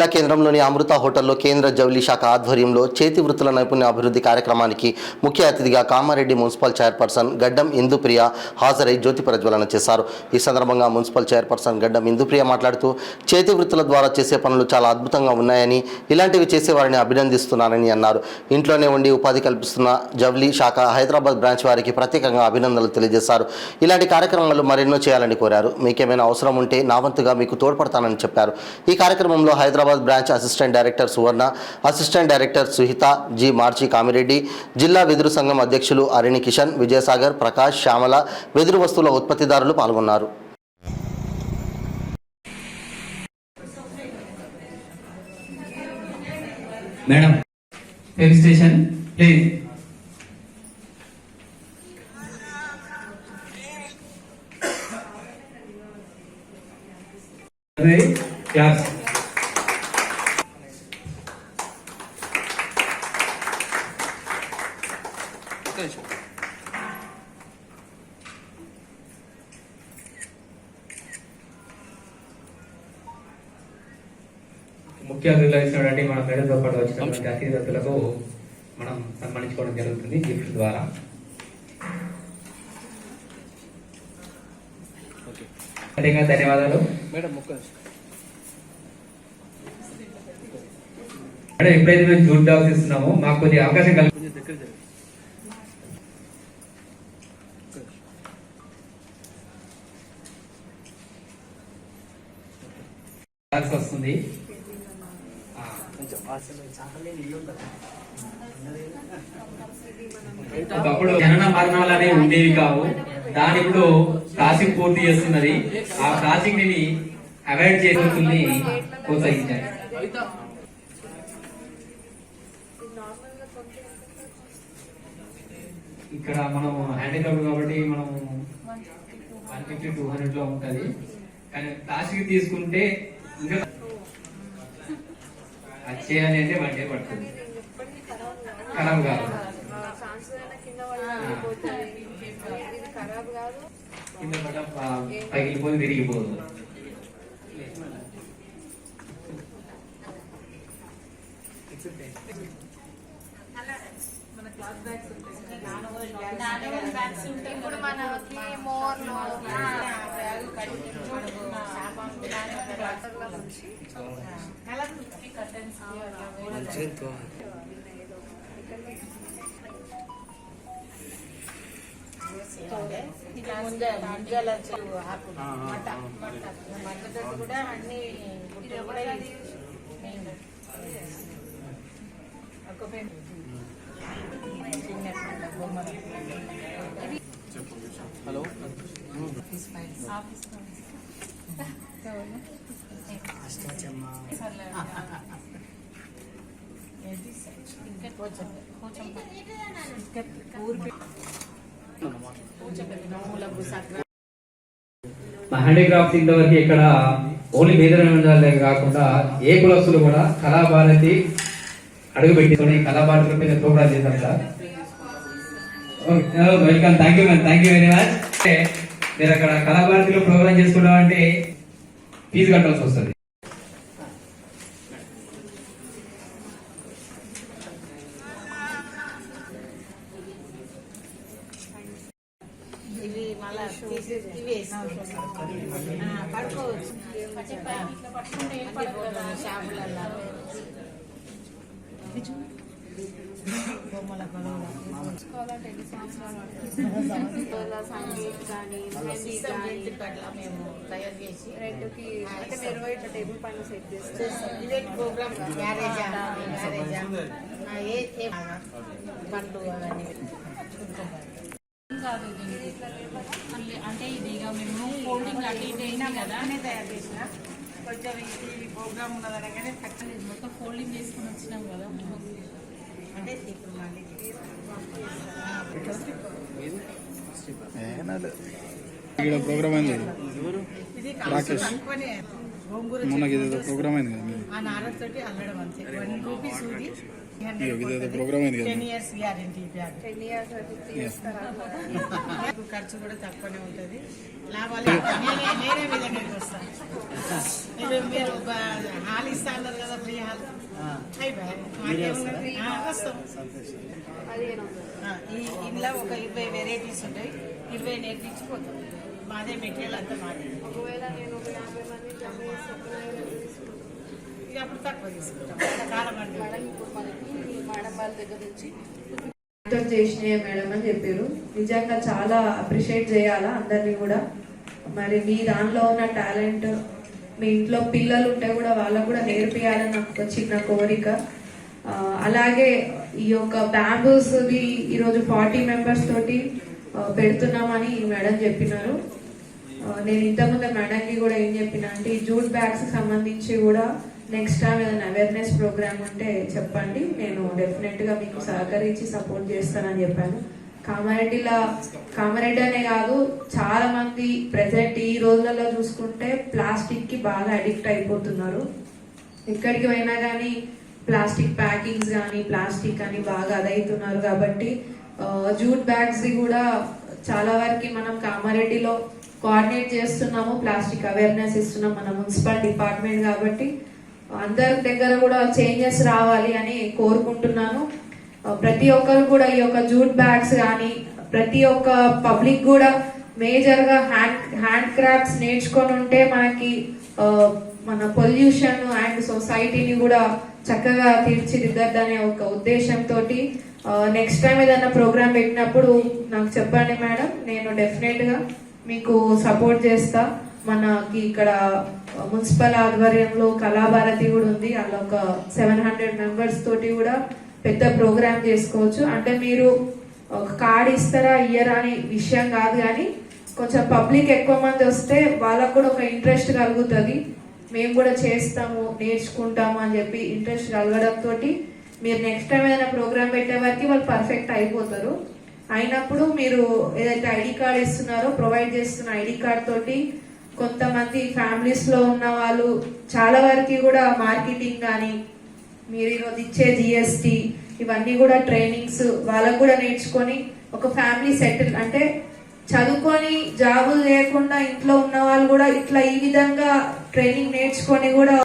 జిల్లా కేంద్రంలోని అమృత హోటల్లో కేంద్ర జౌళి శాఖ ఆధ్వర్యంలో చేతి వృత్తుల నైపుణ్య అభివృద్ధి కార్యక్రమానికి ముఖ్య అతిథిగా కామారెడ్డి మున్సిపల్ చైర్పర్సన్ గడ్డం ఇందుప్రియ హాజరై జ్యోతి ప్రజ్వలన చేశారు. ఈ సందర్భంగా మున్సిపల్ చైర్పర్సన్ గడ్డం ఇందుప్రియ మాట్లాడుతూ చేతి వృత్తుల ద్వారా చేసే పనులు చాలా అద్భుతంగా ఉన్నాయని, ఇలాంటివి చేసే వారిని అభినందిస్తున్నానని అన్నారు. ఇంట్లోనే ఉండి ఉపాధి కల్పిస్తున్న జౌళి శాఖ హైదరాబాద్ బ్రాంచ్ వారికి ప్రత్యేకంగా అభినందనలు తెలియజేశారు. ఇలాంటి కార్యక్రమాలు మరెన్నో చేయాలని కోరారు. మీకేమైనా అవసరం ఉంటే నా వంతుగా మీకు తోడ్పడతానని చెప్పారు. ఈ కార్యక్రమంలో హైదరాబాద్ బ్రాంచ్ అసిస్టెంట్ డైరెక్టర్ సువర్ణ, అసిస్టెంట్ డైరెక్టర్ సుహిత, జి మార్చి కామిరెడ్డి, జిల్లా వెదురు సంఘం అధ్యక్షులు అరిణి కిషన్, విజయసాగర్, ప్రకాష్, శ్యామల, వెదురు వస్తువుల ఉత్పత్తిదారులు పాల్గొన్నారు. Madam station please. క్లాస్ ముఖ్య అతిథులు ఇచ్చినటువంటి మన మేడంతో పాటు వచ్చినటువంటి అతిథులకు మనం సన్మానించుకోవడం జరుగుతుంది గిఫ్ట్ ద్వారా. ధన్యవాదాలు మేడం. మేడం ఎప్పుడైతే మేము జూట్ డాగ్స్ ఇస్తున్నామో మాకు కొద్దిగా అవకాశం వస్తుంది. ఒకప్పుడు జనన మరణాలు అనేవి ఉండేవి కావు. దాని ఇప్పుడు ప్రాసింగ్ పూర్తి చేస్తున్నది. ఆ ప్రాసింగ్ ని అవాయిడ్ చేస్తుని ప్రోత్సహించారు. ఇక్కడ మనం హ్యాండిక్రాఫ్ట్ కాబట్టి మనం 150-200 లో ఉంటది. కానీ ప్లాస్టిక్ తీసుకుంటే ఇంకా అది చేయాలి అంటే 1 డే పడుతుంది. ఖరాబ్ కాదు, కింద పడ్డ పగిలిపోయి విరిగిపోదు. ఇప్పుడు మనకి మోర్లు కూడా అన్ని హలో హ్యాండీక్రాఫ్ట్స్ ఇంతవరకు ఇక్కడ ఓన్లీ మేదరమే కాకుండా ఏ కులస్తులు కూడా కళాభారతి అడుగు పెట్టుకొని కళాభారతి మీద ప్రోగ్రామ్ చేశారు sir. Welcome, thank you ma'am, thank you very much. మీరు అక్కడ కళాభారతిలో ప్రోగ్రామ్ చేసుకున్నాం అంటే ఫీజు కట్టాల్సి వస్తుంది. పడుకోవచ్చు. బొమ్మల సంగీత్ కానీ మేము తయారు చేసి రెండుకి అంటే మీరు ఇట్లా టేబుల్ పైన సెట్ చేస్తాం. ఇదే ప్రోగ్రామ్ మ్యారేజ్ ఏ పండ్లు అవన్నీ కాదు. అంటే ఇది ఇక మేము ఫోల్డింగ్ అటు ఇటు అయినా కదా తయారు చేసిన కొంచెం ఈ ప్రోగ్రామ్ ఉన్నదనగానే మొత్తం ఫోల్డింగ్ చేసుకుని వచ్చినాం కదా. అంటే ఇప్పుడు మళ్ళీ ప్రోగ్రామ్ అయింది రాకేష్ మొన్నకి ప్రోగ్రామ్ అయింది కదా ఆ నారతోటి అల్లడం అంతే. 1 రూపీ సూది ఇదేదో ప్రోగ్రామ్ అయింది కదా 10 years గ్యారెంటీ బ్యాగ్ 10 years వరకు free ఇస్తారా? మీకు ఖర్చు కూడా తక్కువనే ఉంటుంది. లాభాలు నేనే మీ దగ్గరికి వస్తాను. మీరు హాల్ ఇస్తా అన్నారు కదా, ఫ్రీ హాల్ వస్తాం. ఇందులో ఒక 20 వెరైటీస్ ఉంటాయి, 20 నేర్పించిపోతాం. మాదే మెటీరియల్ అంతా మాదే. ఒకవేళ నేను ఒక 50 మంది జమ చేసి తీసుకుంటాను. ఇక అప్పుడు తక్కువ తీసుకుంటాం. చాలా మంది మేడం ఇప్పుడు మనకి మేడం వాళ్ళ దగ్గర నుంచి చేసినాయి మేడం అని చెప్పారు. నిజంగా చాలా అప్రిషియేట్ చేయాలా అందరినీ కూడా. మరి మీ దానిలో ఉన్న టాలెంట్ మీ ఇంట్లో పిల్లలు ఉంటే కూడా వాళ్ళకు కూడా నేర్పియాలని నాకు ఒక చిన్న కోరిక. అలాగే ఈ యొక్క బ్యాంబూస్ది ఈరోజు 40 మెంబర్స్ తోటి పెడుతున్నామని మేడం చెప్పినారు. నేను ఇంతకుముందు మేడంకి కూడా ఏం చెప్పిన అంటే ఈ జూట్ బ్యాగ్స్ సంబంధించి కూడా నెక్స్ట్ టైం ఏదైనా అవేర్నెస్ ప్రోగ్రామ్ ఉంటే చెప్పండి, నేను డెఫినెట్గా మీకు సహకరించి సపోర్ట్ చేస్తానని చెప్పాను. కామారెడ్డి అనే కాదు, చాలా మంది ప్రెసెంట్ ఈ రోజులలో చూసుకుంటే ప్లాస్టిక్ కి బాగా అడిక్ట్ అయిపోతున్నారు. ఎక్కడికి పోయినా కానీ ప్లాస్టిక్ ప్యాకింగ్స్ కానీ ప్లాస్టిక్ అని బాగా అదవుతున్నారు. కాబట్టి జూట్ బ్యాగ్స్ కూడా చాలా వరకు మనం కామారెడ్డిలో కోఆర్డినేట్ చేస్తున్నాము, ప్లాస్టిక్ అవేర్నెస్ ఇస్తున్నాం మన మున్సిపల్ డిపార్ట్మెంట్. కాబట్టి అందరి దగ్గర కూడా చేంజెస్ రావాలి అని కోరుకుంటున్నాను. ప్రతి ఒక్కరు కూడా ఈ యొక్క జూట్ బ్యాగ్స్ కానీ ప్రతి ఒక్క పబ్లిక్ కూడా మేజర్ గా హ్యాండ్ క్రాఫ్ట్స్ నేర్చుకొని ఉంటే మనకి మన పొల్యూషన్ అండ్ సొసైటీని కూడా చక్కగా తీర్చిదిద్దద్దనే ఒక ఉద్దేశంతో నెక్స్ట్ టైం ఏదైనా ప్రోగ్రామ్ పెట్టినప్పుడు నాకు చెప్పండి మేడం, నేను డెఫినెట్ గా మీకు సపోర్ట్ చేస్తా. మనకి ఇక్కడ మున్సిపల్ ఆధ్వర్యంలో కళాభారతి కూడా ఉంది, అలా ఒక 700 మెంబర్స్ తోటి కూడా పెద్ద ప్రోగ్రామ్ చేసుకోవచ్చు. అంటే మీరు ఒక కార్డ్ ఇస్తారా ఇయ్యరా అనే విషయం కాదు, కానీ కొంచెం పబ్లిక్ ఎక్కువ మంది వస్తే వాళ్ళకు కూడా ఒక ఇంట్రెస్ట్ కలుగుతుంది. మేము కూడా చేస్తాము నేర్చుకుంటాము అని చెప్పి ఇంట్రెస్ట్ కలగడంతో మీరు నెక్స్ట్ టైం ఏదైనా ప్రోగ్రామ్ పెట్టే వరకు వాళ్ళు పర్ఫెక్ట్ అయిపోతారు. అయినప్పుడు మీరు ఏదైతే ఐడి కార్డ్ ఇస్తున్నారో ప్రొవైడ్ చేస్తున్న ఐడి కార్డ్ తోటి కొంతమంది ఫ్యామిలీస్ లో ఉన్న వాళ్ళు చాలా వరకు కూడా మార్కెటింగ్ కానీ మీరు ఈరోజు ఇచ్చే జిఎస్టి ఇవన్నీ కూడా ట్రైనింగ్స్ వాళ్ళకు కూడా నేర్చుకొని ఒక ఫ్యామిలీ సెటిల్ అంటే చదువుకొని జాబులు లేకుండా ఇంట్లో ఉన్న వాళ్ళు కూడా ఇట్లా ఈ విధంగా ట్రైనింగ్ నేర్చుకొని కూడా